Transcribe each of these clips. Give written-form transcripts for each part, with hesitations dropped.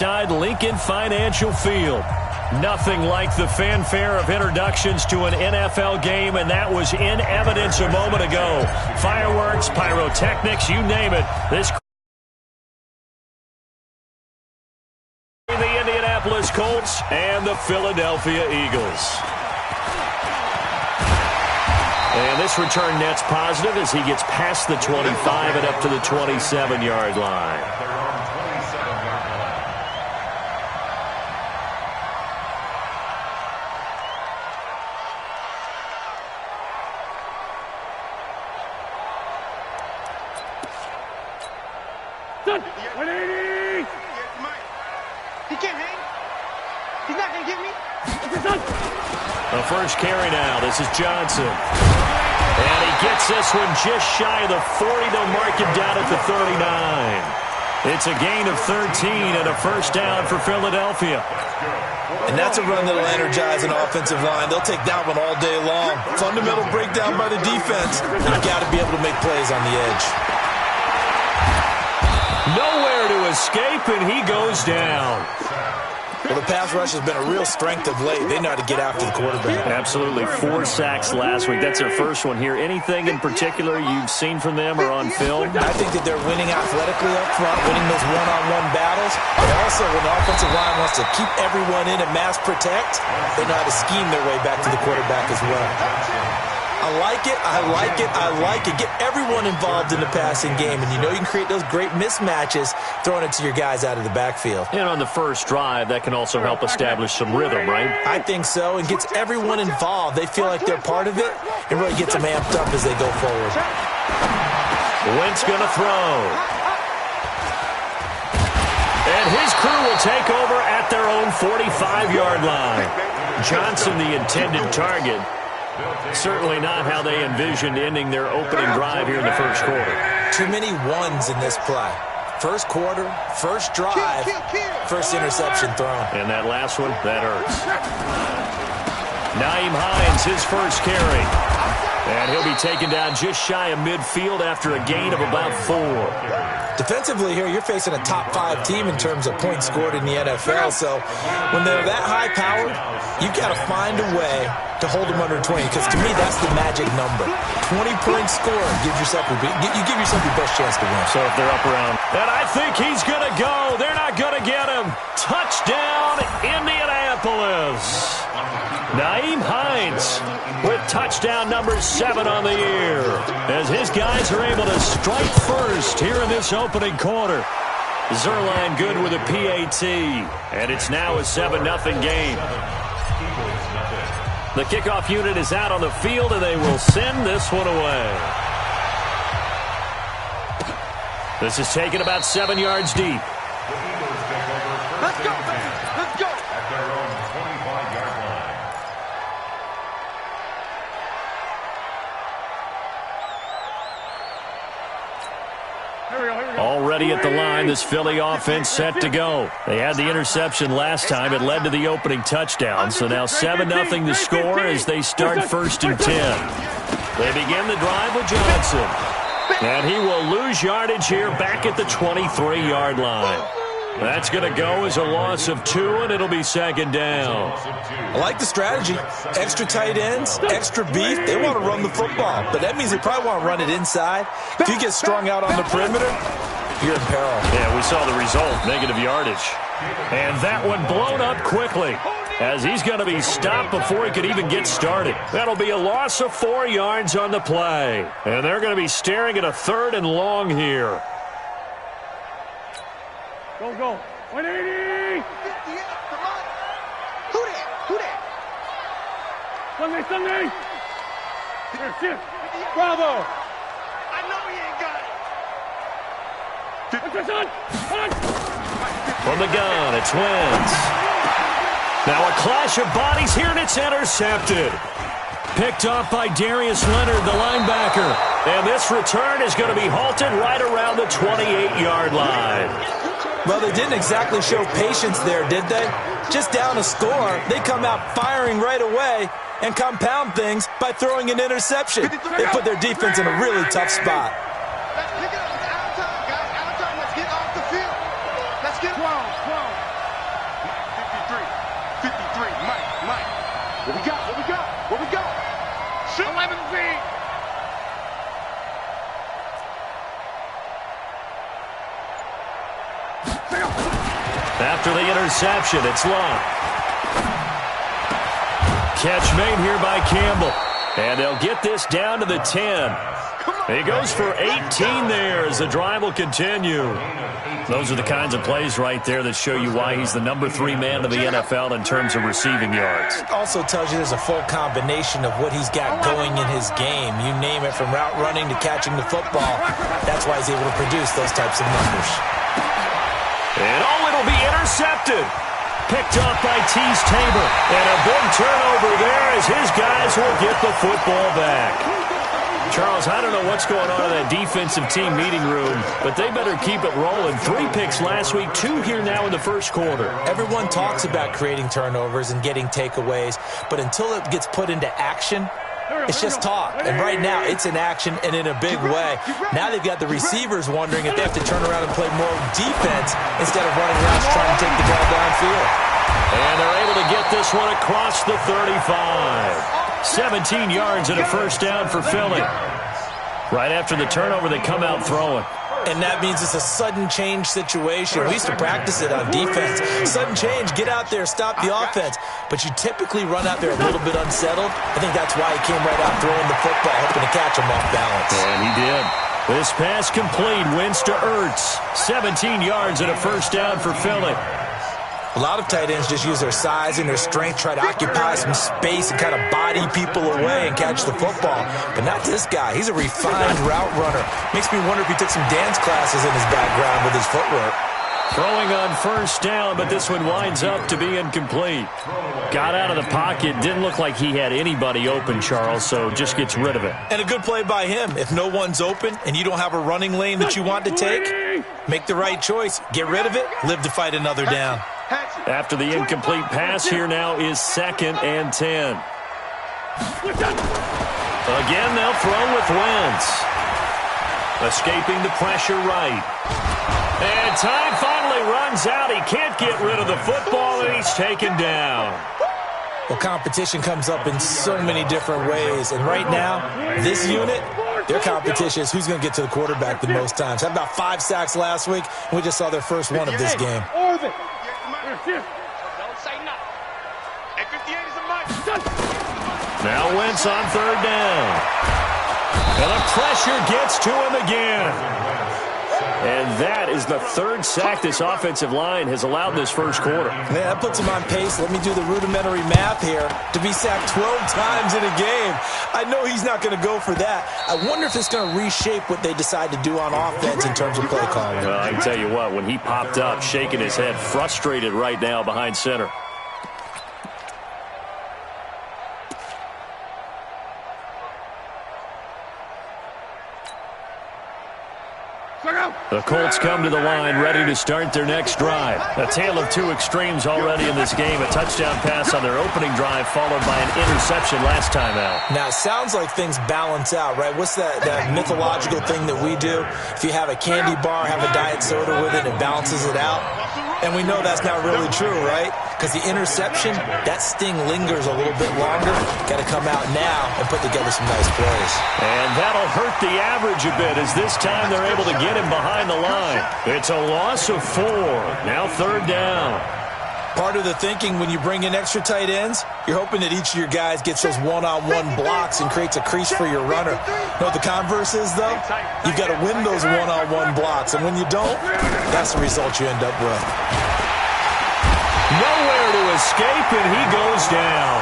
Lincoln Financial Field. Nothing like the fanfare of introductions to an NFL game, and that was in evidence a moment ago. Fireworks, pyrotechnics, you name it. This the Indianapolis Colts and the Philadelphia Eagles. And this return net's positive as he gets past the 25 and up to the 27-yard line. He can't hang. He's not going to get me. The first carry now. This is Johnson. And he gets this one just shy of the 40. They'll mark him down at the 39. It's a gain of 13 and a first down for Philadelphia. And that's a run that'll energize an offensive line. They'll take that one all day long. Fundamental breakdown by the defense. You've got to be able to make plays on the edge. Nowhere to escape, and he goes down. Well, the pass rush has been a real strength of late. They know how to get after the quarterback. Absolutely. 4 sacks last week. That's their first one here. Anything in particular you've seen from them or on film? I think that they're winning athletically up front, winning those one-on-one battles. But also, when the offensive line wants to keep everyone in and mass protect, they know how to scheme their way back to the quarterback as well. I like it, I like it, I like it. Get everyone involved in the passing game, and you know you can create those great mismatches throwing it to your guys out of the backfield. And on the first drive, that can also help establish some rhythm, right? I think so, and gets everyone involved. They feel like they're part of it, and really gets them amped up as they go forward. Wentz going to throw. And his crew will take over at their own 45-yard line. Johnson, the intended target. Certainly not how they envisioned ending their opening drive here in the first quarter. Too many ones in this play. First quarter, first drive, first interception thrown. And that last one, that hurts. Nyheim Hines, his first carry. And he'll be taken down just shy of midfield after a gain of about 4. Defensively here, you're facing a top 5 team in terms of points scored in the NFL. So when they're that high-powered, you've got to find a way to hold them under 20, because to me, that's the magic number. 20-point score gives yourself you give yourself your best chance to win. So if they're up around, and I think he's going to go. They're not going to get him. Touchdown, Indianapolis. Nyheim Hines with touchdown number 7 on the year, as his guys are able to strike first here in this opening quarter. Zerline good with a PAT, and it's now a 7-0 game. The kickoff unit is out on the field, and they will send this one away. This is taken about 7 yards deep. Let's go, man. Let's go. At their own 25-yard line. Already at the line, this Philly offense set to go. They had the interception last time. It led to the opening touchdown. So now 7-0 to score as they start 1st and 10. They begin the drive with Johnson. And he will lose yardage here back at the 23-yard line. That's going to go as a loss of 2, and it'll be 2nd down. I like the strategy. Extra tight ends, extra beef. They want to run the football, but that means they probably want to run it inside. If you get strung out on the perimeter, you're in peril. Yeah, we saw the result, negative yardage. And that one blown up quickly, as he's going to be stopped before he could even get started. That'll be a loss of 4 yards on the play. And they're going to be staring at a 3rd and long here. Go. 180. Come on. Who that? Sunday. Here. Bravo. I know he ain't got it. What's your son? From the gun, it's Wentz. Now a clash of bodies here, and it's intercepted. Picked off by Darius Leonard, the linebacker. And this return is going to be halted right around the 28-yard line. Well, they didn't exactly show patience there, did they? Just down a score, they come out firing right away and compound things by throwing an interception. They put their defense in a really tough spot. Let's pick it up. It's out of time, guys. Out of time. Let's get off the field. Let's get 12. What we got? What we got? What we got? Shoot. 11 feet. After the interception, it's long. Catch made here by Campbell. And they'll get this down to the 10. He goes for 18 there as the drive will continue. Those are the kinds of plays right there that show you why he's the number 3 man of the NFL in terms of receiving yards. It also tells you there's a full combination of what he's got going in his game. You name it, from route running to catching the football. That's why he's able to produce those types of numbers. And it'll be intercepted. Picked up by Tease Tabor. And a big turnover there as his guys will get the football back. Charles, I don't know what's going on in that defensive team meeting room, but they better keep it rolling. 3 picks last week, 2 here now in the first quarter. Everyone talks about creating turnovers and getting takeaways, but until it gets put into action, it's just talk. And right now, it's in action and in a big way. Now they've got the receivers wondering if they have to turn around and play more defense instead of running around trying to take the ball downfield. And they're able to get this one across the 35. 17 yards and a first down for Philly. Right after the turnover, they come out throwing. And that means it's a sudden change situation. We used to practice it on defense. Sudden change, get out there, stop the offense. But you typically run out there a little bit unsettled. I think that's why he came right out throwing the football, hoping to catch him off balance. And he did. This pass complete, wins to Ertz. 17 yards and a first down for Philly. A lot of tight ends just use their size and their strength, try to occupy some space and kind of body people away and catch the football. But not this guy. He's a refined route runner. Makes me wonder if he took some dance classes in his background with his footwork. Throwing on first down, but this one winds up to be incomplete. Got out of the pocket. Didn't look like he had anybody open, Charles, so just gets rid of it. And a good play by him. If no one's open and you don't have a running lane that you want to take, make the right choice. Get rid of it. Live to fight another down. After the incomplete pass, here now is 2nd and 10. Again, they'll throw with Wentz. Escaping the pressure right. And time finally runs out. He can't get rid of the football, and he's taken down. Well, competition comes up in so many different ways. And right now, this unit, their competition is who's going to get to the quarterback the most times. Had about 5 sacks last week, and we just saw their first one of this game. Now Wentz on 3rd down. And the pressure gets to him again. And that is the 3rd sack this offensive line has allowed this first quarter. Man, that puts him on pace. Let me do the rudimentary math here. To be sacked 12 times in a game, I know he's not going to go for that. I wonder if it's going to reshape what they decide to do on offense in terms of play calling. Well, I can tell you what, when he popped up, shaking his head, frustrated right now behind center. The Colts come to the line, ready to start their next drive. A tale of 2 extremes already in this game. A touchdown pass on their opening drive, followed by an interception last time out. Now, it sounds like things balance out, right? What's that mythological thing that we do? If you have a candy bar, have a diet soda with it, it balances it out. And we know that's not really true, right? Because the interception, that sting lingers a little bit longer. Got to come out now and put together some nice plays. And that'll hurt the average a bit as this time they're able to get him behind the line. It's a loss of 4. Now 3rd down. Part of the thinking when you bring in extra tight ends, you're hoping that each of your guys gets those one-on-one blocks and creates a crease for your runner. You know what the converse is, though? You've got to win those one-on-one blocks, and when you don't, that's the result you end up with. Nowhere to escape, and he goes down.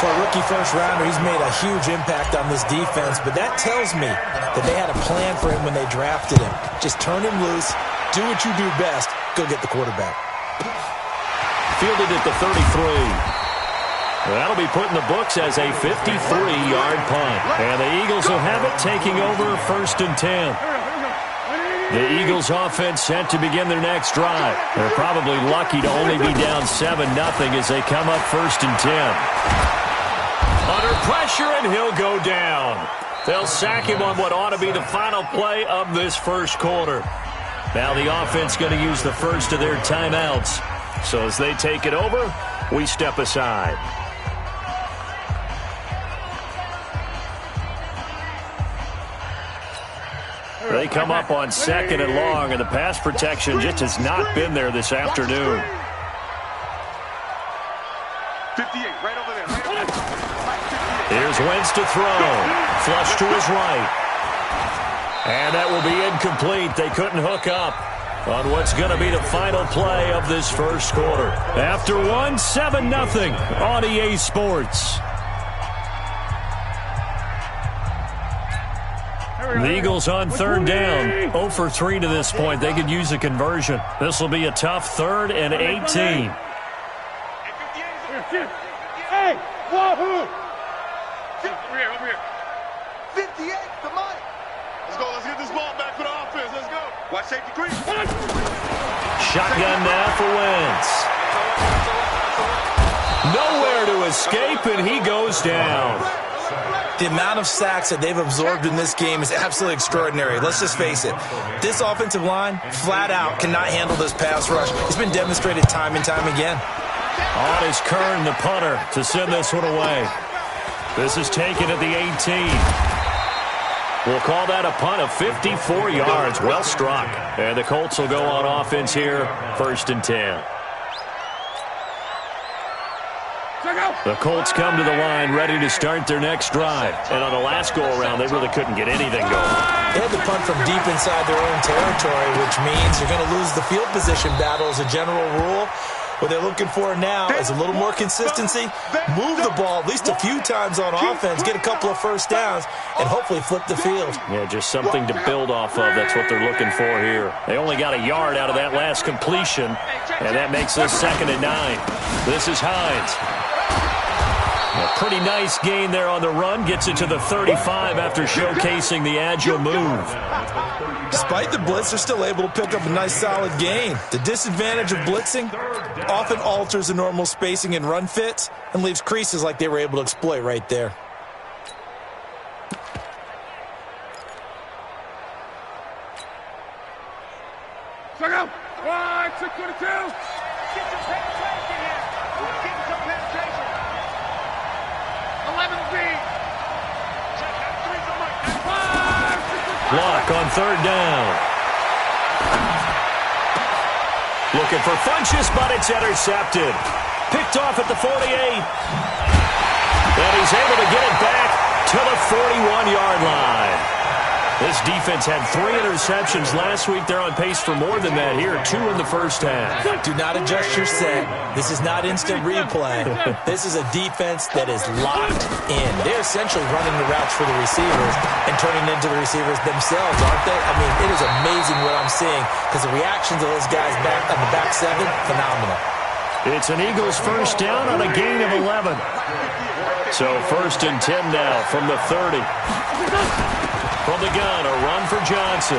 For a rookie first-rounder, he's made a huge impact on this defense, but that tells me that they had a plan for him when they drafted him. Just turn him loose, do what you do best, go get the quarterback. Fielded at the 33. That'll be put in the books as a 53-yard punt. And the Eagles will have it, taking over 1st and 10. The Eagles offense set to begin their next drive. They're probably lucky to only be down 7-0 as they come up 1st and 10. Under pressure, and he'll go down. They'll sack him on what ought to be the final play of this first quarter. Now the offense going to use the first of their timeouts. So as they take it over, we step aside. They come up on 2nd and long, and the pass protection just has not been there this afternoon. 58, right over there. Here's Wentz to throw. Flush to his right. And that will be incomplete. They couldn't hook up on what's going to be the final play of this first quarter. After one, 7-0 on EA Sports. The Eagles on 3rd down. 0 for 3 to this point. They could use a conversion. This will be a tough 3rd and 18. Hey, wahoo! Over here. 58, come on. Let's go. Let's get this ball back for the offense. Let's go. Watch safety creep. Shotgun now for Wentz. Nowhere to escape, and he goes down. The amount of sacks that they've absorbed in this game is absolutely extraordinary. Let's just face it. This offensive line, flat out, cannot handle this pass rush. It's been demonstrated time and time again. On is Kern, the punter, to send this one away. This is taken at the 18. We'll call that a punt of 54 yards. Well struck. And the Colts will go on offense here, 1st and 10. The Colts come to the line ready to start their next drive. And on the last go-around, they really couldn't get anything going. They had to punt from deep inside their own territory, which means you're going to lose the field position battle as a general rule. What they're looking for now is a little more consistency, move the ball at least a few times on offense, get a couple of first downs, and hopefully flip the field. Yeah, just something to build off of. That's what they're looking for here. They only got a yard out of that last completion, and that makes this 2nd and 9. This is Hines. A pretty nice gain there on the run. Gets it to the 35 after showcasing the agile move. Despite the blitz, they're still able to pick up a nice solid gain. The disadvantage of blitzing often alters the normal spacing and run fits and leaves creases like they were able to exploit right there. Check out. 622. Get some penetration here. Get some penetration. 11 feet. Check out 3 for Mike. 5. Block on 3rd down. Looking for Funchess, but it's intercepted. Picked off at the 48. And he's able to get it back to the 41-yard line. This defense had 3 interceptions last week. They're on pace for more than that here. 2 in the first half. Do not adjust your set. This is not instant replay. This is a defense that is locked in. They're essentially running the routes for the receivers and turning into the receivers themselves, aren't they? I mean, it is amazing what I'm seeing because the reactions of those guys back on the back 7, phenomenal. It's an Eagles first down on a gain of 11. So 1st and 10 now from the 30. From the gun, a run for Johnson.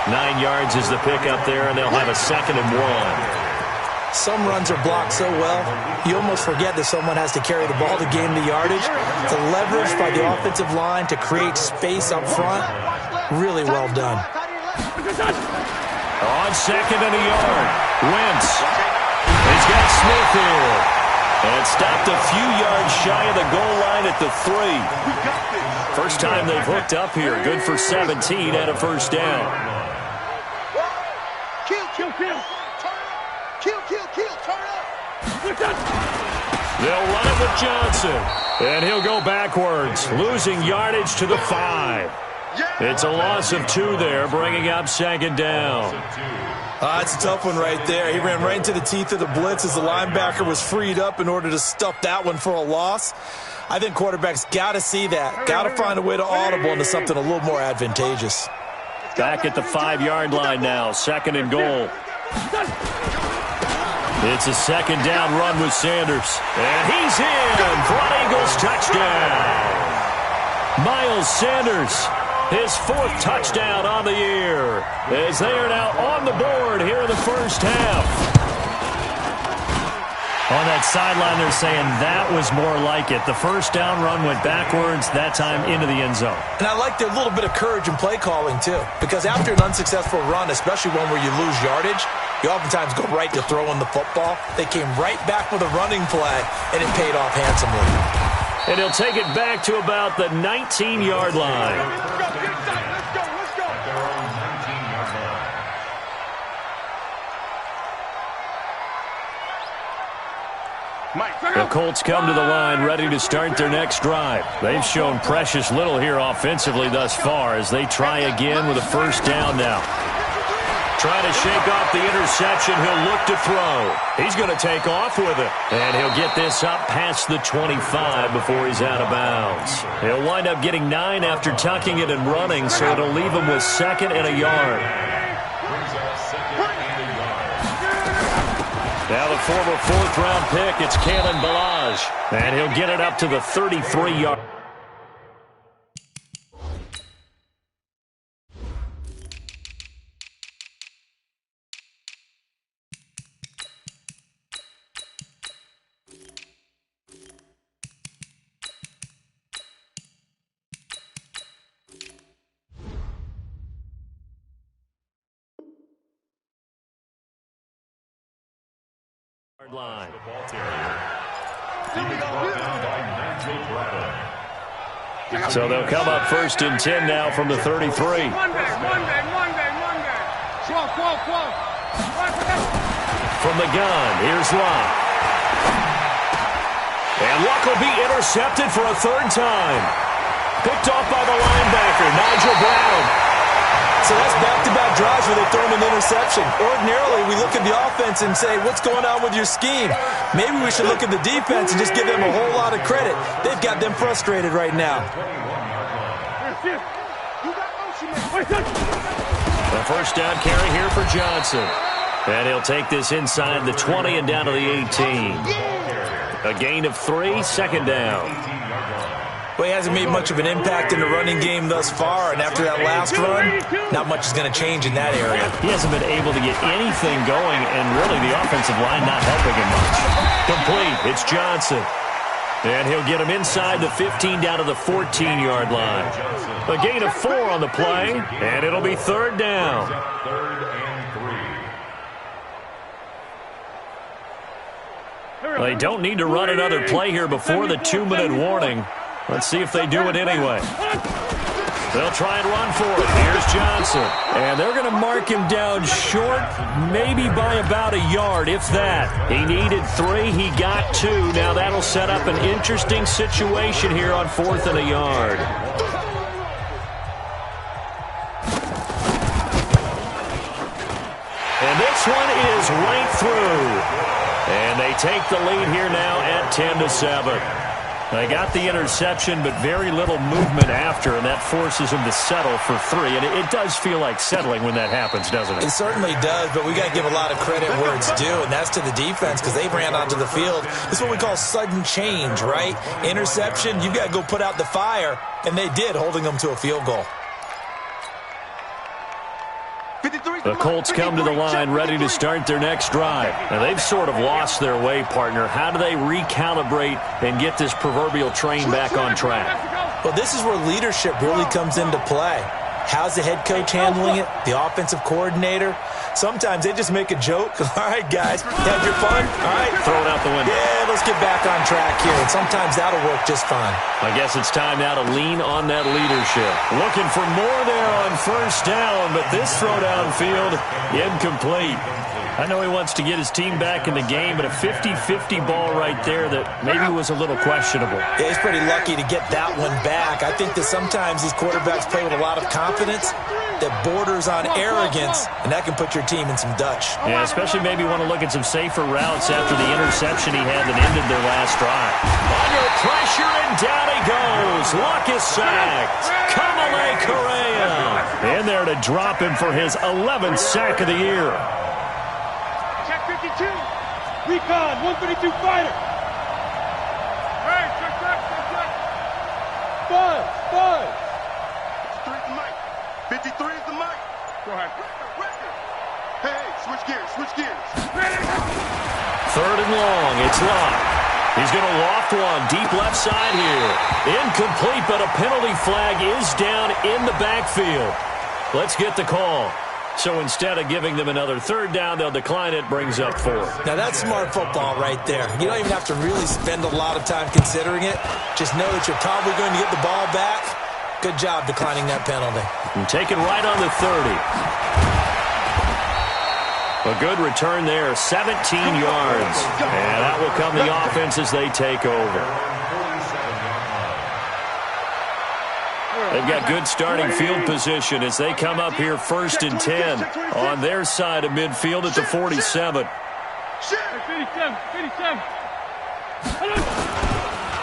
9 yards is the pickup there, and they'll have a 2nd and 1. Some runs are blocked so well, you almost forget that someone has to carry the ball to gain the yardage. The leverage by the offensive line to create space up front, really well done. On 2nd and a yard, Wentz. He's got Smith here. And stopped a few yards shy of the goal line at the 3. First time they've hooked up here. Good for 17 and a first down. Kill. Turn up. Kill. Turn up. They'll run it with Johnson. And he'll go backwards, losing yardage to the 5. It's a loss of 2 there, bringing up 2nd down. It's a tough one right there. He ran right into the teeth of the blitz as the linebacker was freed up in order to stuff that one for a loss. I think quarterbacks got to see that. Got to find a way to audible into something a little more advantageous. Back at the 5-yard line now, 2nd and goal. It's a 2nd down run with Sanders. And he's in for an Eagles touchdown. Miles Sanders, his 4th touchdown on the year, as they are now on the board here in the first half. On that sideline, they're saying that was more like it. The first down run went backwards, that time into the end zone. And I like their little bit of courage in play calling, too. Because after an unsuccessful run, especially one where you lose yardage, you oftentimes go right to throwing the football. They came right back with a running play, and it paid off handsomely. And he'll take it back to about the 19-yard line. Let's go. Their own 19-yard line. The Colts come to the line ready to start their next drive. They've shown precious little here offensively thus far as they try again with a first down now. Trying to shake off the interception, he'll look to throw. He's going to take off with it. And he'll get this up past the 25 before he's out of bounds. He'll wind up getting 9 after tucking it and running, so it'll leave him with 2nd and a yard. Now the former 4th-round pick, it's Kalen Ballage. And he'll get it up to the 33-yard. Line. So they'll come up 1st and 10 now from the 33. Monday. From the gun, here's Luck. And Luck will be intercepted for a 3rd time. Picked off by the linebacker, Nigel Brown. So that's back-to-back drives where they throw an interception. Ordinarily, we look at the offense and say, what's going on with your scheme? Maybe we should look at the defense and just give them a whole lot of credit. They've got them frustrated right now. The first down carry here for Johnson. And he'll take this inside the 20 and down to the 18. A gain of 3, 2nd down. Well, he hasn't made much of an impact in the running game thus far, and after that last run, not much is going to change in that area. He hasn't been able to get anything going, and really the offensive line not helping him much. Complete, it's Johnson. And he'll get him inside the 15 down to the 14-yard line. A gain of 4 on the play, and it'll be 3rd down. 3rd and 3. They don't need to run another play here before the 2-minute warning. Let's see if they do it anyway. They'll try and run for it. Here's Johnson. And they're going to mark him down short, maybe by about a yard, if that. He needed 3. He got 2. Now that'll set up an interesting situation here on 4th and a yard. And this one is right through. And they take the lead here now at 10-7. They got the interception, but very little movement after, and that forces him to settle for 3. And it does feel like settling when that happens, doesn't it? It certainly does, but we got to give a lot of credit where it's due, and that's to the defense because they ran onto the field. This is what we call sudden change, right? Interception, you've got to go put out the fire, and they did, holding them to a field goal. The Colts come to the line ready to start their next drive. And they've sort of lost their way, partner. How do they recalibrate and get this proverbial train back on track? Well, this is where leadership really comes into play. How's the head coach handling it? The offensive coordinator? Sometimes they just make a joke. All right, guys, you had your fun? All right. Throw it out the window. Yeah, let's get back on track here. And sometimes that'll work just fine. I guess it's time now to lean on that leadership. Looking for more there on 1st down, but this throw downfield, incomplete. I know he wants to get his team back in the game, but a 50-50 ball right there that maybe was a little questionable. Yeah, he's pretty lucky to get that one back. I think that sometimes these quarterbacks play with a lot of confidence that borders on arrogance, and that can put your team in some Dutch. Yeah, especially maybe want to look at some safer routes after the interception he had that ended their last drive. Under pressure, and down he goes. Luck is sacked. Kamale Correa in there to drop him for his 11th sack of the year. Check 52. Recon, 132 fighter. Hey, check. Buzz. 53 is the mic. 53 is the mic. Go ahead. Hey, switch gears. 3rd and long, it's Luck. He's going to loft one deep left side here. Incomplete, but a penalty flag is down in the backfield. Let's get the call. So instead of giving them another third down, they'll decline it, brings up 4. Now, that's smart football right there. You don't even have to really spend a lot of time considering it. Just know that you're probably going to get the ball back. Good job declining that penalty. And take it right on the 30. A good return there, 17 yards. And that will come the offense as they take over. They've got good starting field position as they come up here 1st and 10 on their side of midfield at the 47.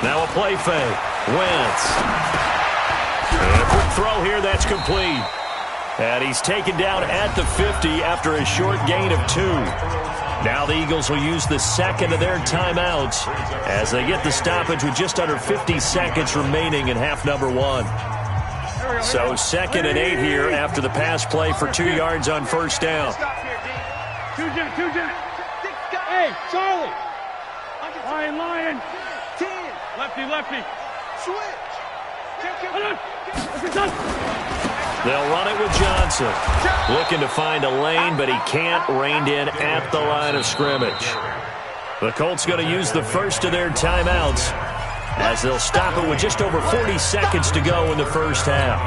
Now a play fake. Wentz. And a quick throw here, that's complete. And he's taken down at the 50 after a short gain of 2. Now the Eagles will use the second of their timeouts as they get the stoppage with just under 50 seconds remaining in half number 1. So 2nd and 8 here after the pass play for 2 yards on 1st down. Hey, Charlie. Lion. 10. Lefty. Switch. They'll run it with Johnson. Looking to find a lane, but he can't. Reined in at the line of scrimmage. The Colts going to use the first of their timeouts as they'll stop it with just over 40 seconds to go in the first half.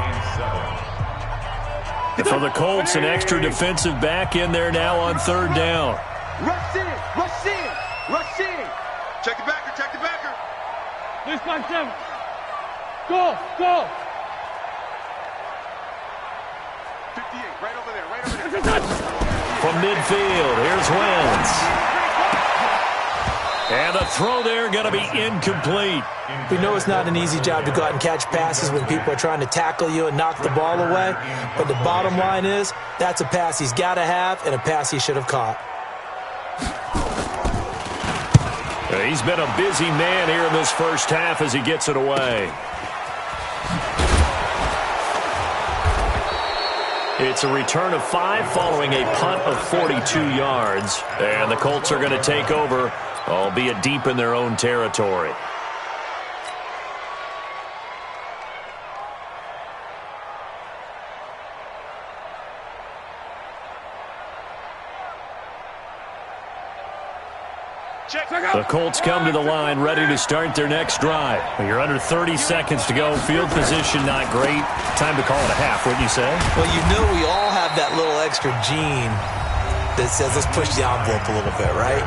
For the Colts, an extra defensive back in there now on 3rd down. Rush in. Check the backer. This by 7. Go. 58, right over there. From midfield, here's Wentz. And the throw there going to be incomplete. We know it's not an easy job to go out and catch passes when people are trying to tackle you and knock the ball away. But the bottom line is, that's a pass he's got to have and a pass he should have caught. He's been a busy man here in this first half as he gets it away. It's a return of 5 following a punt of 42 yards. And the Colts are going to take over, albeit deep in their own territory. The Colts come to the line ready to start their next drive. You're under 30 seconds to go. Field position not great. Time to call it a half, wouldn't you say? Well, you know we all have that little extra gene that says let's push the envelope a little bit, right?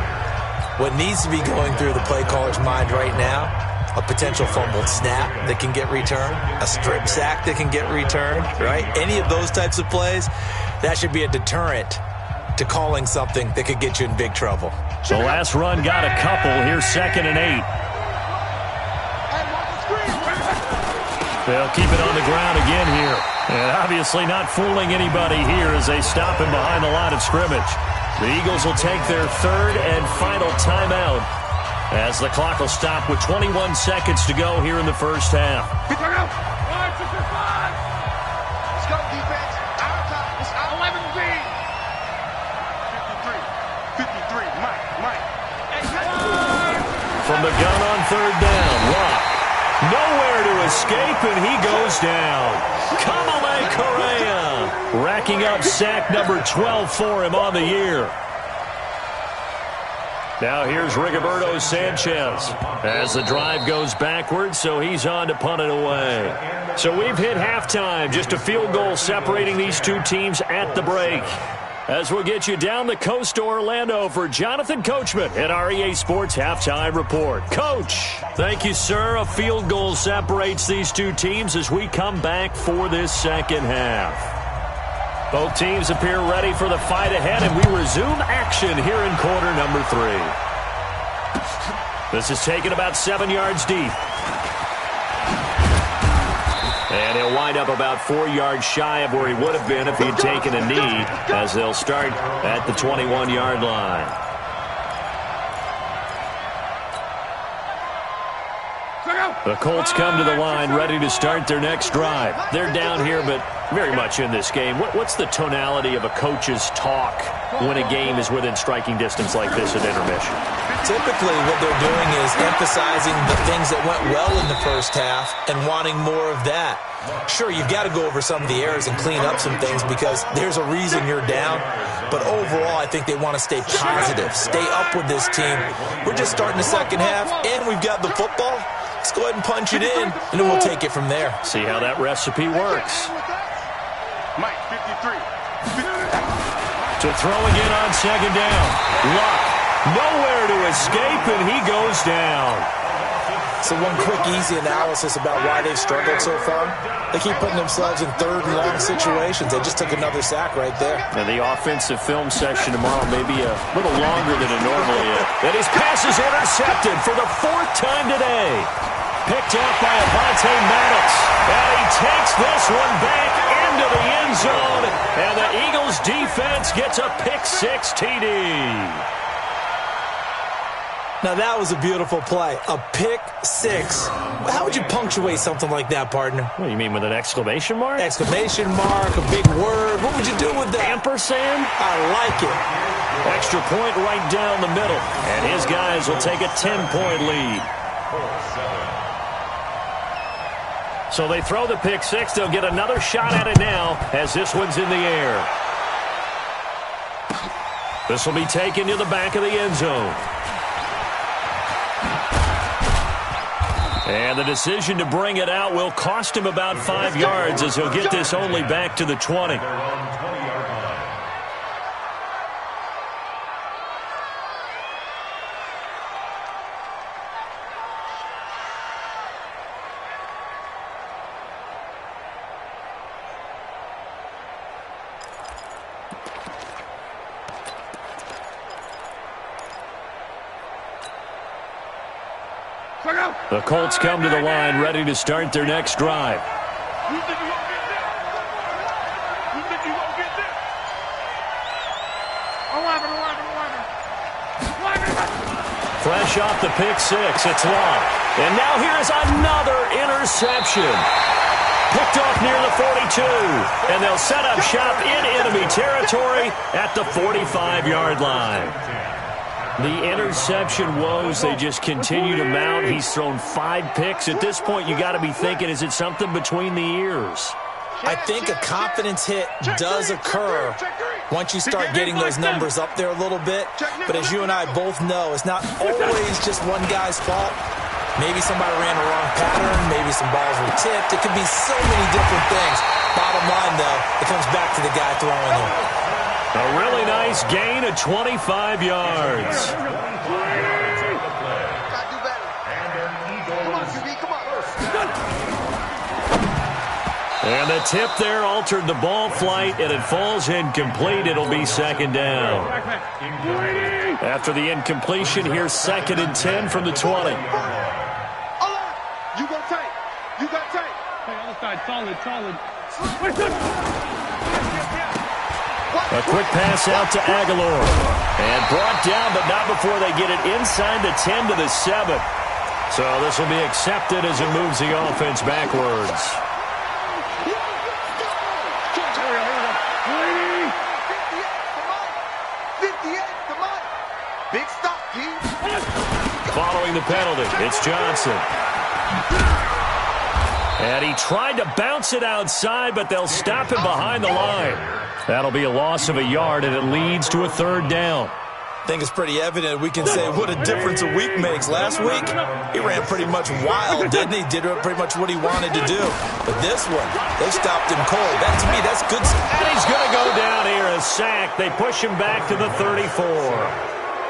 What needs to be going through the play caller's mind right now, a potential fumbled snap that can get returned, a strip sack that can get returned, right? Any of those types of plays, that should be a deterrent to calling something that could get you in big trouble. The last run got a couple. Here's 2nd and 8. They'll keep it on the ground again here. And obviously not fooling anybody here as they stop him behind the line of scrimmage. The Eagles will take their 3rd and final timeout as the clock will stop with 21 seconds to go here in the first half. Let's go, defense. Our time. It's 11B. 53. Mike. From the gun on 3rd down, Locke. Nowhere to escape, and he goes down. Kamale Correa racking up sack number 12 for him on the year. Now here's Rigoberto Sanchez as the drive goes backwards, so he's on to punt it away. So we've hit halftime, just a field goal separating these two teams at the break. As we'll get you down the coast to Orlando for Jonathan Coachman at our EA Sports Halftime Report. Coach, thank you, sir. A field goal separates these two teams as we come back for this second half. Both teams appear ready for the fight ahead, and we resume action here in quarter number 3. This is taken about 7 yards deep. And he'll wind up about 4 yards shy of where he would have been if he had taken a knee, as they'll start at the 21-yard line. The Colts come to the line ready to start their next drive. They're down here, but very much in this game. What's the tonality of a coach's talk when a game is within striking distance like this at intermission? Typically, what they're doing is emphasizing the things that went well in the first half and wanting more of that. Sure, you've got to go over some of the errors and clean up some things because there's a reason you're down. But overall, I think they want to stay positive, stay up with this team. We're just starting the second half, and we've got the football. Let's go ahead and punch it in, and then we'll take it from there. See how that recipe works. Mike, 53. To throw again on second down. Luck. Nowhere to escape, and he goes down. So one quick, easy analysis about why they've struggled so far. They keep putting themselves in third and long situations. They just took another sack right there. And the offensive film session tomorrow may be a little longer than it normally is. And his pass is intercepted for the fourth time today. Picked up by Avonte Maddox. And he takes this one back into the end zone. And the Eagles defense gets a pick-6 TD. Now, that was a beautiful play. A pick-6. How would you punctuate something like that, partner? What do you mean, with an exclamation mark? Exclamation mark, a big word. What would you do with that? Ampersand? I like it. Extra point right down the middle. And his guys will take a 10-point lead. So they throw the pick-6. They'll get another shot at it now as this one's in the air. This will be taken to the back of the end zone. And the decision to bring it out will cost him about 5 yards as he'll get this only back to the 20. The Colts come to the line ready to start their next drive. Fresh off the pick-6, it's long. And now here's another interception. Picked off near the 42. And they'll set up shop in enemy territory at the 45-yard line. The interception woes, they just continue to mount. He's thrown 5 picks. At this point, you got to be thinking, is it something between the ears? I think a confidence hit does occur once you start getting those numbers up there a little bit. But as you and I both know, it's not always just one guy's fault. Maybe somebody ran the wrong pattern. Maybe some balls were tipped. It could be so many different things. Bottom line, though, it comes back to the guy throwing them. A really nice gain of 25 yards. And the tip there altered the ball flight, and it falls incomplete. It'll be second down. After the incompletion, here's 2nd and 10 from the 20. You got tight. You got tight. Hey, other side, solid. A quick pass out to Aguilar. And brought down, but not before they get it inside the 10 to the 7. So this will be accepted as it moves the offense backwards. Big stop, G. Following the penalty, it's Johnson. And he tried to bounce it outside, but they'll stop him behind the line. That'll be a loss of a yard, and it leads to a 3rd down. I think it's pretty evident. We can say what a difference a week makes. Last week, he ran pretty much wild, didn't he? Did pretty much what he wanted to do. But this one, they stopped him cold. That, to me, that's good stuff. And he's going to go down here, a sack. They push him back to the 34.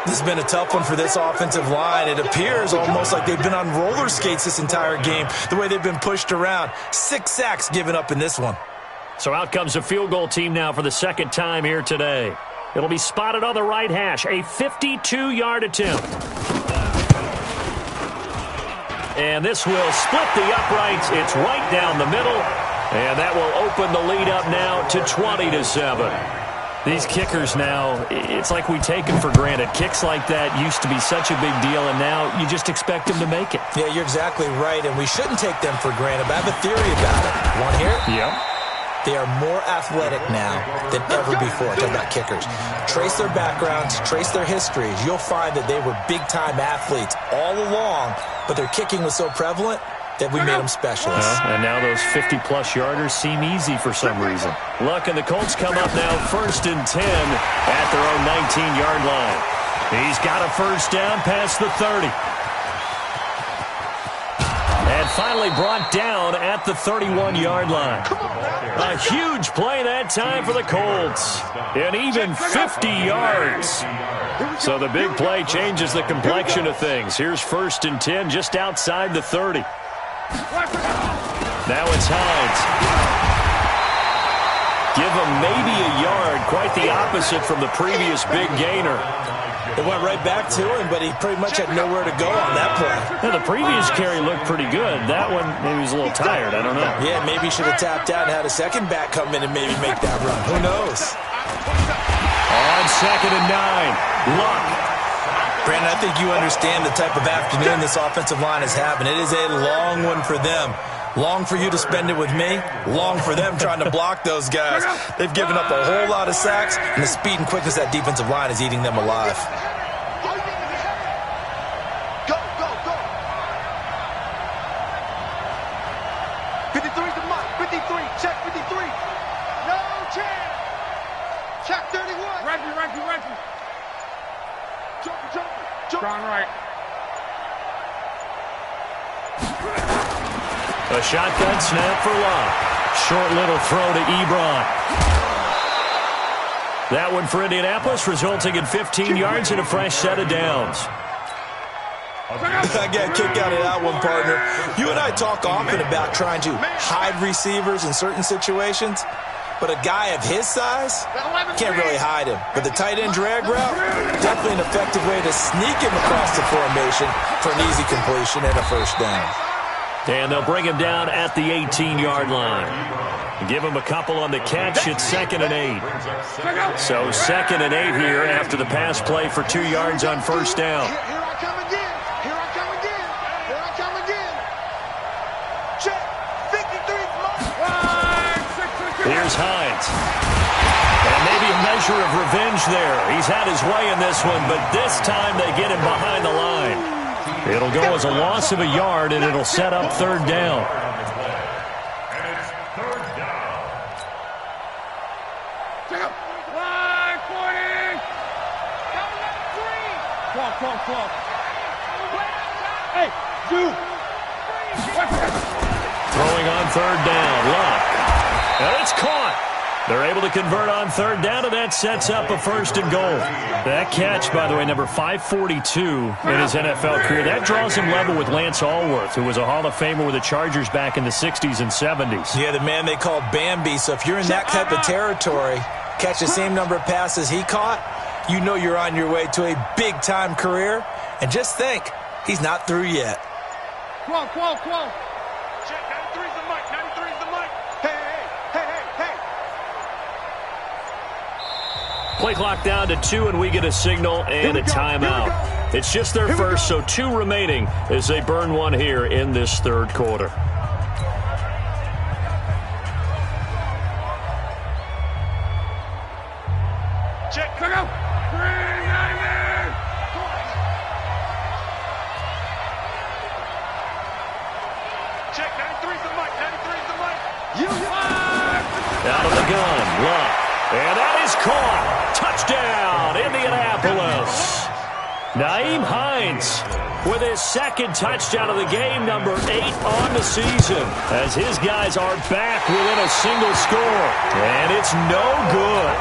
This has been a tough one for this offensive line. It appears almost like they've been on roller skates this entire game, the way they've been pushed around. 6 sacks given up in this one. So out comes the field goal team now for the 2nd time here today. It'll be spotted on the right hash, a 52-yard attempt. And this will split the uprights. It's right down the middle, and that will open the lead up now to 20-7. These kickers now, it's like we take them for granted. Kicks like that used to be such a big deal, and now you just expect them to make it. Yeah, you're exactly right, and we shouldn't take them for granted. But I have a theory about it. Want to hear it? Yep. They are more athletic now than ever before. Talking about kickers. Trace their backgrounds, trace their histories. You'll find that they were big-time athletes all along, but their kicking was so prevalent that we made them specialists. And now those 50-plus yarders seem easy for some reason. Look, and the Colts come up now 1st and 10 at their own 19-yard line. He's got a first down past the 30. And finally brought down at the 31-yard line. A huge play that time for the Colts. And even 50 yards. So the big play changes the complexion of things. Here's 1st and 10 just outside the 30. Now it's Hines. Give him maybe a yard. Quite the opposite from the previous big gainer. It went right back to him, but he pretty much had nowhere to go on that play. Now, the previous carry looked pretty good. That one, maybe he was a little tired. I don't know. Yeah, maybe he should have tapped out and had a second back come in and maybe make that run. Who knows? On 2nd and 9. Luck. Brandon, I think you understand the type of afternoon this offensive line is having. It is a long one for them. Long for you to spend it with me. Long for them trying to block those guys. They've given up a whole lot of sacks, and the speed and quickness of that defensive line is eating them alive. Go, go, go. 53's the mark. 53. Check 53. No chance. Check 31. Reggie. Jump. Strong right. A shotgun snap for Luck. Short little throw to Ebron. That one for Indianapolis, resulting in 15 yards and a fresh set of downs. I got a kick out of that one, partner. You and I talk often about trying to hide receivers in certain situations, but a guy of his size can't really hide him. But the tight end drag route, definitely an effective way to sneak him across the formation for an easy completion and a first down. And they'll bring him down at the 18-yard line. Give him a couple on the catch. It's 2nd and 8. So 2nd and 8 here after the pass play for 2 yards on first down. Here I come again. Check. 53's mark. Here's Hines. And maybe a measure of revenge there. He's had his way in this one, but this time they get him behind the line. It'll go as a loss of a yard, and it'll set up 3rd down. And it's 3rd down. Check up. 140. 12. Hey, dude. Throwing on 3rd down. Luck. And it's caught. They're able to convert on 3rd down, and that sets up a 1st and goal. That catch, by the way, number 542 in his NFL career. That draws him level with Lance Allworth, who was a Hall of Famer with the Chargers back in the 60s and 70s. Yeah, the man they called Bambi. So if you're in that type of territory, catch the same number of passes he caught, you know you're on your way to a big-time career. And just think, he's not through yet. 12. Check. 93's the mic. 93's the mic. Hey. Play clock down to 2, and we get a signal and a timeout. It's just their first, so 2 remaining as they burn one here in this 3rd quarter. Check. Check out. 390. Check. 93's the mic. 93's the mic. Out of the gun, Luck. And that is caught. Touchdown, Indianapolis. Naeem Hines with his 2nd touchdown of the game, number 8 on the season, as his guys are back within a single score. And it's no good.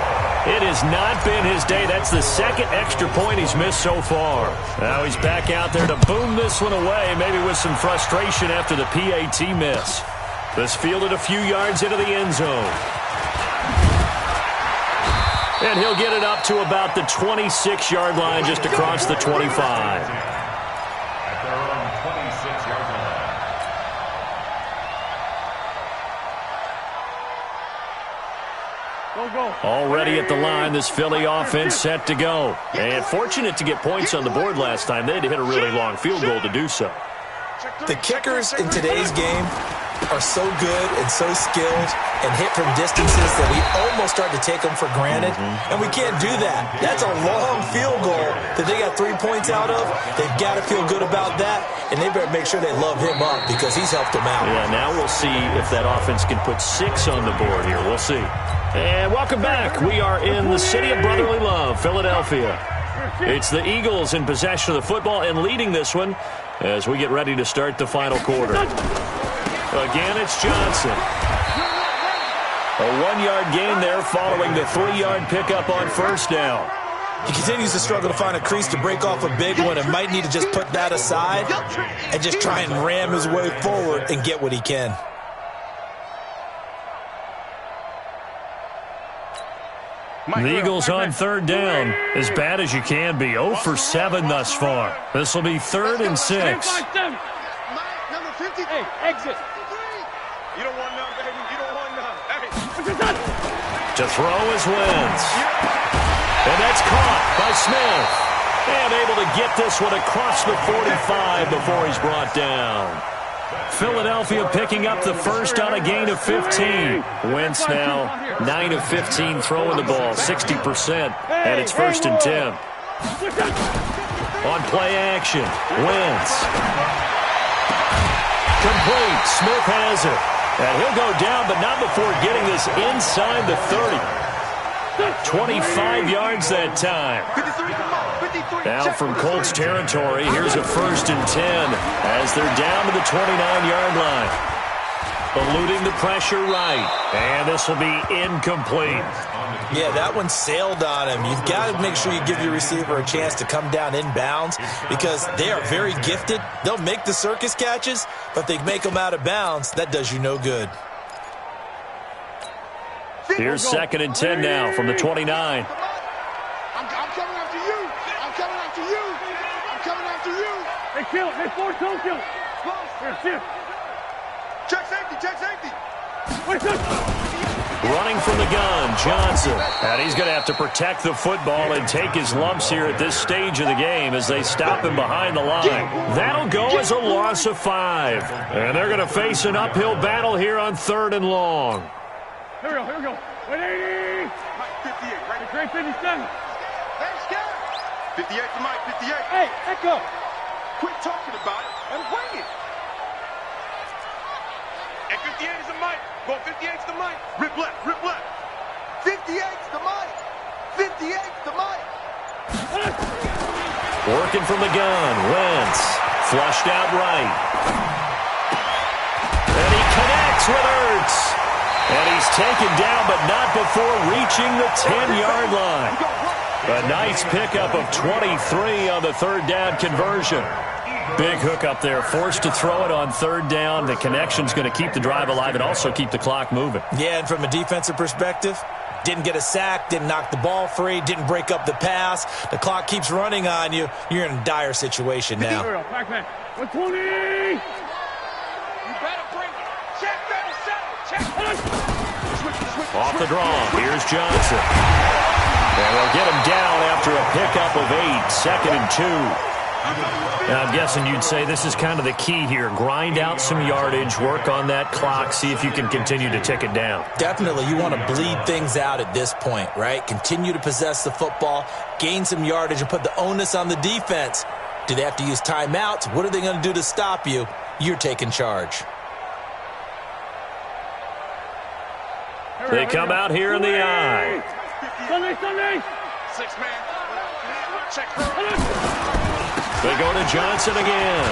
It has not been his day. That's the 2nd extra point he's missed so far. Now he's back out there to boom this one away, maybe with some frustration after the PAT miss. This fielded a few yards into the end zone. And he'll get it up to about the 26-yard line, just across the 25. At their own 26-yard line. Go Already at the line, this Philly offense set to go. And fortunate to get points on the board last time. They had to hit a really long field goal to do so. The kickers in today's game are so good and so skilled and hit from distances that we almost start to take them for granted, and we can't do that. That's a long field goal that they got 3 points out of. They've got to feel good about that, and they better make sure they love him up because he's helped them out. Yeah, now we'll see if that offense can put 6 on the board here. We'll see. And welcome back. We are in the city of brotherly love, Philadelphia. It's the Eagles in possession of the football and leading this one as we get ready to start the final quarter. Again, it's Johnson. A 1-yard gain there following the 3-yard pickup on first down. He continues to struggle to find a crease to break off a big one and might need to just put that aside and just try and ram his way forward and get what he can. The Eagles on third down, as bad as you can be. 0 for 7 thus far. This will be 3rd and 6. Number 50. Hey, exit. You don't want none, baby. You don't want none. Hey. To throw is Wentz. And that's caught by Smith. And able to get this one across the 45 before he's brought down. Philadelphia picking up the first on a gain of 15. Wentz now 9 of 15 throwing the ball, 60%. And it's 1st and 10. On play action, Wentz. Complete. Smith has it. And he'll go down, but not before getting this inside the 30. 25 yards that time. Now from Colts territory, here's a 1st and 10 as they're down to the 29-yard line. Eluding the pressure right. And this will be incomplete. Yeah, that one sailed on him. You've got to make sure you give your receiver a chance to come down inbounds because they are very gifted. They'll make the circus catches, but they make them out of bounds. That does you no good. Here's 2nd and 10 now from the 29. I'm coming after you. I'm coming after you. I'm coming after you. Hey, kill. Hey, force, don't kill. Here, shift. Check safety. Check safety. Wait, Running from the gun, Johnson. And he's going to have to protect the football and take his lumps here at this stage of the game as they stop him behind the line. That'll go as a loss of 5. And they're going to face an uphill battle here on 3rd and long. Here we go, here we go. 180. Mike, 58, right? The great 57. Hey, Scott. 58 to Mike, 58. Hey, echo. Quit talking about it and bring it. And 58 is the Mike. Go 58 to Mike. Rip left, rip left. 58 to Mike. 58 to Mike. Working from the gun, Wentz. Flushed out right. And he connects with Ertz. And he's taken down, but not before reaching the 10-yard line. A nice pickup of 23 on the 3rd down conversion. Big hook up there, forced to throw it on 3rd down. The connection's going to keep the drive alive and also keep the clock moving. Yeah, and from a defensive perspective, didn't get a sack, didn't knock the ball free, didn't break up the pass. The clock keeps running on you. You're in a dire situation now. Here we go, back. 120. You better bring it. Check that settle. Check. Off the draw, here's Johnson. And they'll get him down after a pickup of 8, 2nd and 2. Now, I'm guessing you'd say this is kind of the key here. Grind out some yardage, work on that clock, see if you can continue to tick it down. Definitely, you want to bleed things out at this point, right? Continue to possess the football, gain some yardage, and put the onus on the defense. Do they have to use timeouts? What are they going to do to stop you? You're taking charge. They come out here in the eye. Sunday. 6 man. Check. They go to Johnson again.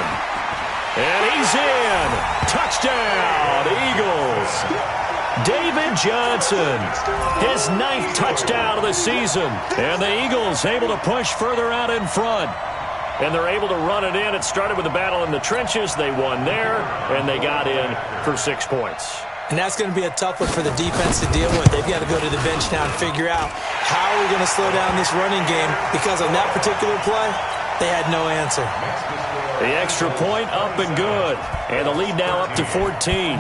And he's in. Touchdown, Eagles. David Johnson, his 9th touchdown of the season. And the Eagles able to push further out in front. And they're able to run it in. It started with a battle in the trenches. They won there, and they got in for 6 points. And that's going to be a tough one for the defense to deal with. They've got to go to the bench now and figure out how are we going to slow down this running game, because on that particular play, they had no answer. The extra point up and good. And the lead now up to 14.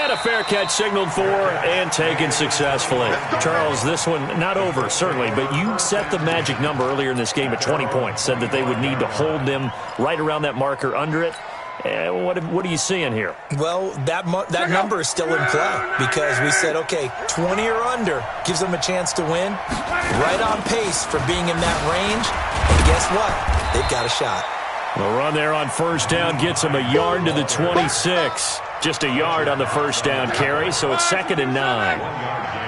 And a fair catch signaled for and taken successfully. Charles, this one not over, certainly, but you set the magic number earlier in this game at 20 points, said that they would need to hold them right around that marker under it. What are you seeing here? Well, that number is still in play because we said, okay, 20 or under gives them a chance to win. Right on pace for being in that range. And guess what? They've got a shot. The run there on first down gets him a yard to the 26. Just a yard on the first down carry, so it's 2nd and 9.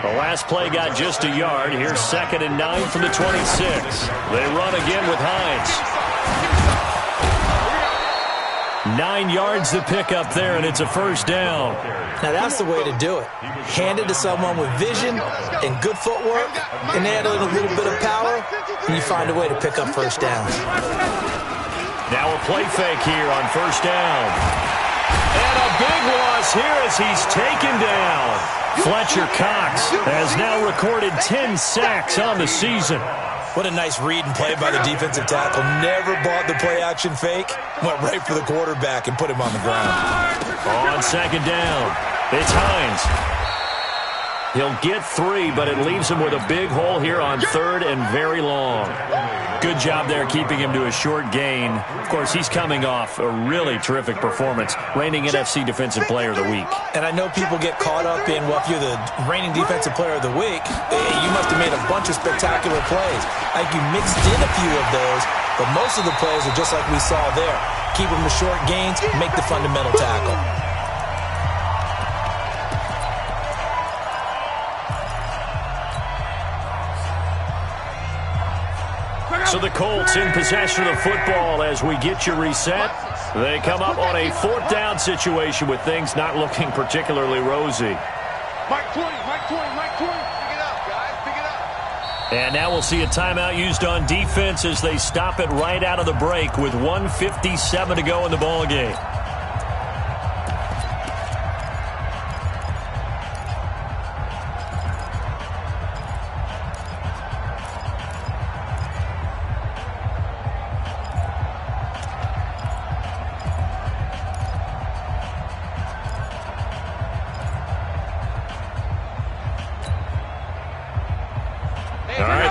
The last play got just a yard. Here's 2nd and 9 from the 26. They run again with Hines. 9 yards to pick up there, and it's a first down. Now, that's the way to do it. Hand it to someone with vision and good footwork, and add in a little bit of power, and you find a way to pick up first downs. Now a play fake here on first down. And a big loss here as he's taken down. Fletcher Cox has now recorded 10 sacks on the season. What a nice read and play by the defensive tackle. Never bought the play-action fake. Went right for the quarterback and put him on the ground. On 2nd down, it's Hines. He'll get 3, but it leaves him with a big hole here on 3rd and very long. Good job there keeping him to a short gain. Of course, he's coming off a really terrific performance, reigning NFC Defensive Player of the Week. And I know people get caught up in, well, if you're the reigning Defensive Player of the Week, you must have made a bunch of spectacular plays. Like you mixed in a few of those, but most of the plays are just like we saw there. Keep them to short gains, make the fundamental tackle. So the Colts in possession of the football as we get you reset. They come up on a 4th down situation with things not looking particularly rosy. Mike 20, Mike 20, Mike 20. Pick it up, guys. Pick it up. And now we'll see a timeout used on defense as they stop it right out of the break with 1:57 to go in the ballgame.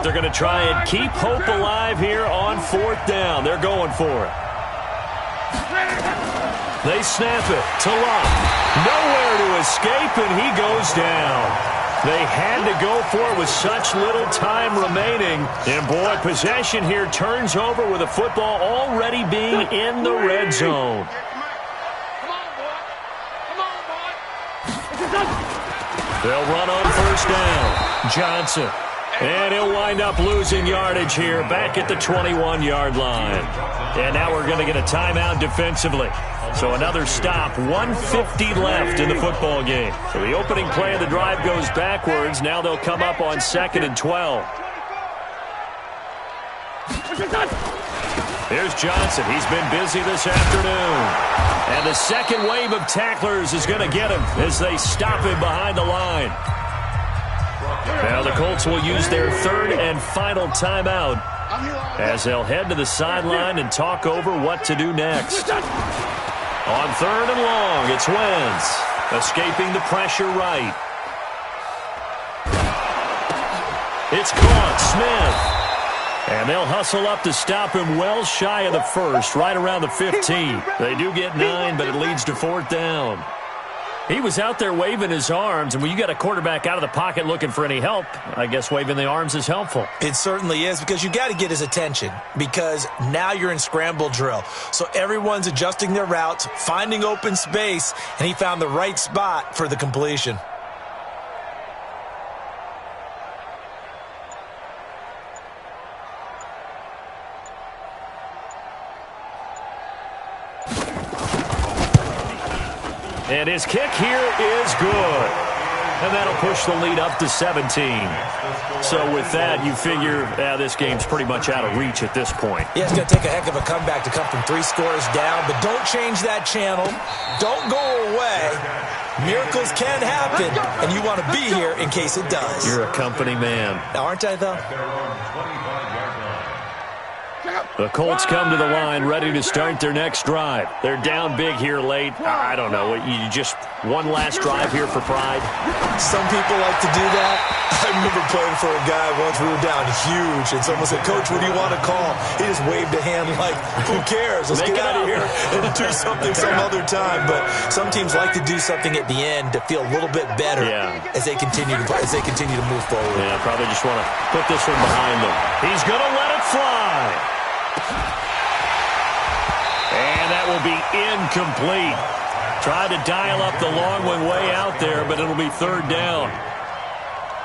They're going to try and keep hope alive here on 4th down. They're going for it. They snap it to Locke. Nowhere to escape, and he goes down. They had to go for it with such little time remaining. And, boy, possession here turns over with a football already being in the red zone. They'll run on first down. Johnson. And he'll wind up losing yardage here back at the 21-yard line. And now we're going to get a timeout defensively. So another stop, 150 left in the football game. So the opening play of the drive goes backwards. Now they'll come up on 2nd and 12. Here's Johnson. He's been busy this afternoon. And the second wave of tacklers is going to get him as they stop him behind the line. Now the Colts will use their 3rd and final timeout as they'll head to the sideline and talk over what to do next. On 3rd and long, it's Wentz, escaping the pressure right. It's caught, Smith. And they'll hustle up to stop him well shy of the 1st, right around the 15. They do get 9, but it leads to 4th down. He was out there waving his arms, and when you got a quarterback out of the pocket looking for any help, I guess waving the arms is helpful. It certainly is, because you got to get his attention, because now you're in scramble drill. So everyone's adjusting their routes, finding open space, and he found the right spot for the completion. And his kick here is good. And that'll push the lead up to 17. So with that, you figure this game's pretty much out of reach at this point. Yeah, it's going to take a heck of a comeback to come from 3 scores down. But don't change that channel. Don't go away. Miracles can happen, and you want to be here in case it does. You're a company man. Aren't I, though? The Colts come to the line ready to start their next drive. They're down big here late. I don't know. You just one last drive here for pride? Some people like to do that. I remember playing for a guy once. We were down huge, and someone said, "Coach, what do you want to call?" He just waved a hand like, "Who cares? Let's get out of here and do something some other time." But some teams like to do something at the end to feel a little bit better as they continue to move forward. Yeah, probably just want to put this one behind them. He's going to let it fly. And that will be incomplete. Tried to dial up the long one way out there, but it'll be third down.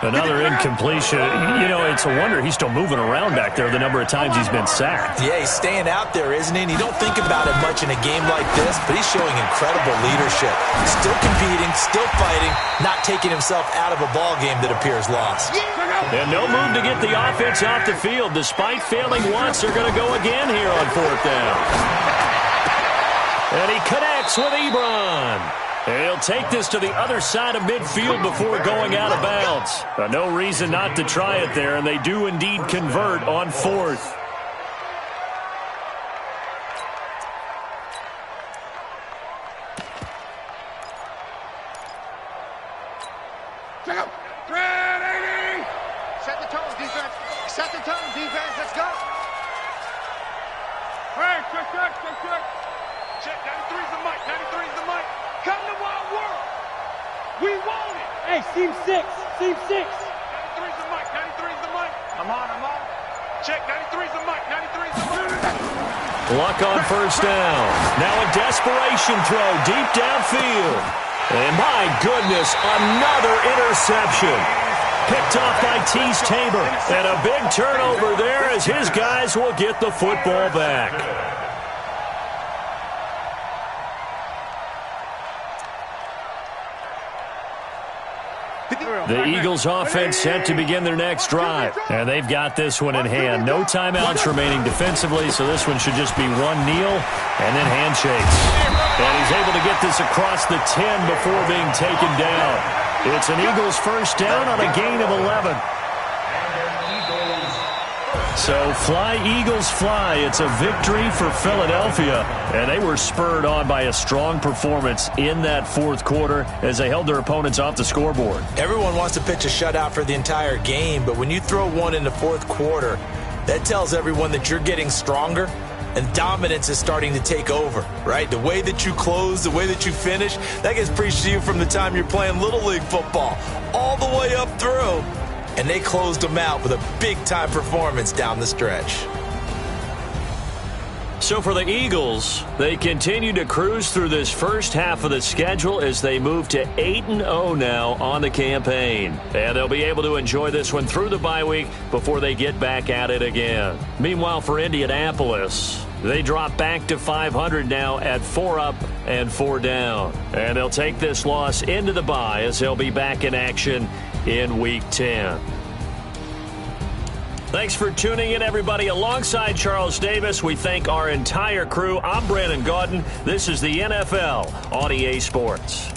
Another incompletion. You know, it's a wonder he's still moving around back there the number of times he's been sacked. Yeah, he's staying out there, isn't he? And you don't think about it much in a game like this, but he's showing incredible leadership. Still competing, still fighting, not taking himself out of a ball game that appears lost. And no move to get the offense off the field. Despite failing once, they're going to go again here on fourth down. And he connects with Ebron. And he'll take this to the other side of midfield before going out of bounds. No reason not to try it there, and they do indeed convert on fourth. Set the tone, defense. Set the tone, defense. Let's go. Hey, check. Check. 93's the mic. 93's the mic. Come to Wild World. We want it. Hey, seam 6. 93's the mic. 93's the mic. I'm on. Check. 93's the mic. 93's the mic. Luck on first down. Now a desperation throw deep downfield. And my goodness, another interception. Picked off by Tease Tabor. And a big turnover there as his guys will get the football back. The Eagles offense set to begin their next drive. And they've got this one in hand. No timeouts remaining defensively, so this one should just be one kneel and then handshakes. And he's able to get this across the 10 before being taken down. It's an Eagles first down on a gain of 11. So fly, Eagles, fly. It's a victory for Philadelphia. And they were spurred on by a strong performance in that fourth quarter as they held their opponents off the scoreboard. Everyone wants to pitch a shutout for the entire game, but when you throw one in the fourth quarter, that tells everyone that you're getting stronger and dominance is starting to take over, right? The way that you close, the way that you finish, that gets preached to you from the time you're playing Little League football all the way up through. And they closed them out with a big-time performance down the stretch. So for the Eagles, they continue to cruise through this first half of the schedule as they move to 8-0 now on the campaign. And they'll be able to enjoy this one through the bye week before they get back at it again. Meanwhile, for Indianapolis, they drop back to 500 now at 4 up and 4 down. And they'll take this loss into the bye as they'll be back in action in Week 10. Thanks for tuning in, everybody. Alongside Charles Davis, we thank our entire crew. I'm Brandon Gaudin. This is the NFL on EA Sports.